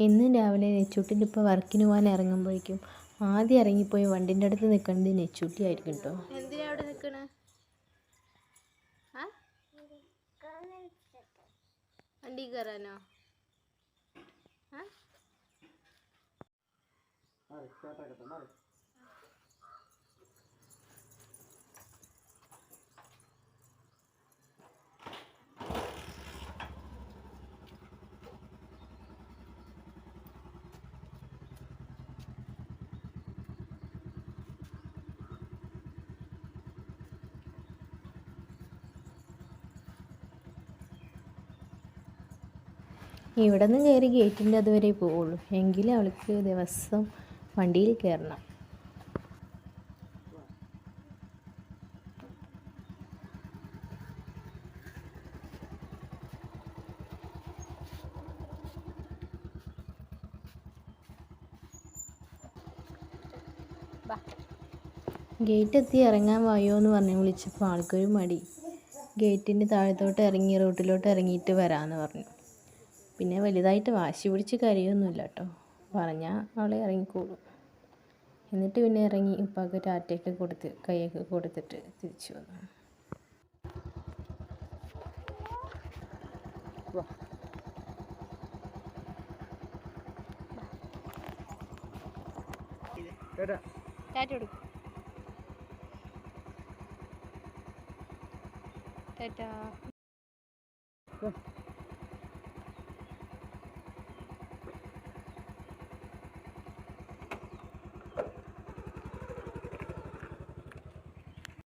ഇന്ന് രാവിലെ നെച്ചൂട്ടിൻ്റെ ഇപ്പോൾ വർക്കിന് പോകാൻ ഇറങ്ങുമ്പോഴേക്കും ആദ്യം ഇറങ്ങിപ്പോയി വണ്ടിൻ്റെ അടുത്ത് നിൽക്കുന്നത് നെച്ചൂട്ടി ആയിരിക്കും കേട്ടോ. എന്തിനാ അവിടെ നിൽക്കണേ? വണ്ടി കയറാനോ? ഇവിടെ നിന്ന് കയറി ഗേറ്റിൻ്റെ അതുവരെ പോവുള്ളൂ, എങ്കിലും അവൾക്ക് ദിവസം വണ്ടിയിൽ കയറണം. ഗേറ്റ് എത്തി ഇറങ്ങാൻ വായോ എന്ന് പറഞ്ഞ് വിളിച്ചപ്പോൾ ആൾക്കൊരു മടി. ഗേറ്റിൻ്റെ താഴത്തോട്ട് ഇറങ്ങി റോട്ടിലോട്ട് ഇറങ്ങിയിട്ട് വരാമെന്ന് പറഞ്ഞു. പിന്നെ വലുതായിട്ട് വാശി പിടിച്ച് കരയൊന്നുമില്ല കേട്ടോ, പറഞ്ഞാൽ അവളെ ഇറങ്ങിക്കോളും. എന്നിട്ട് പിന്നെ ഇറങ്ങി ഉപ്പാക്ക് ടാറ്റയൊക്കെ കൊടുത്ത് കൈയൊക്കെ കൊടുത്തിട്ട് തിരിച്ചു വന്നു. ടാറ്റ കൊടുക്കും. ടാറ്റ.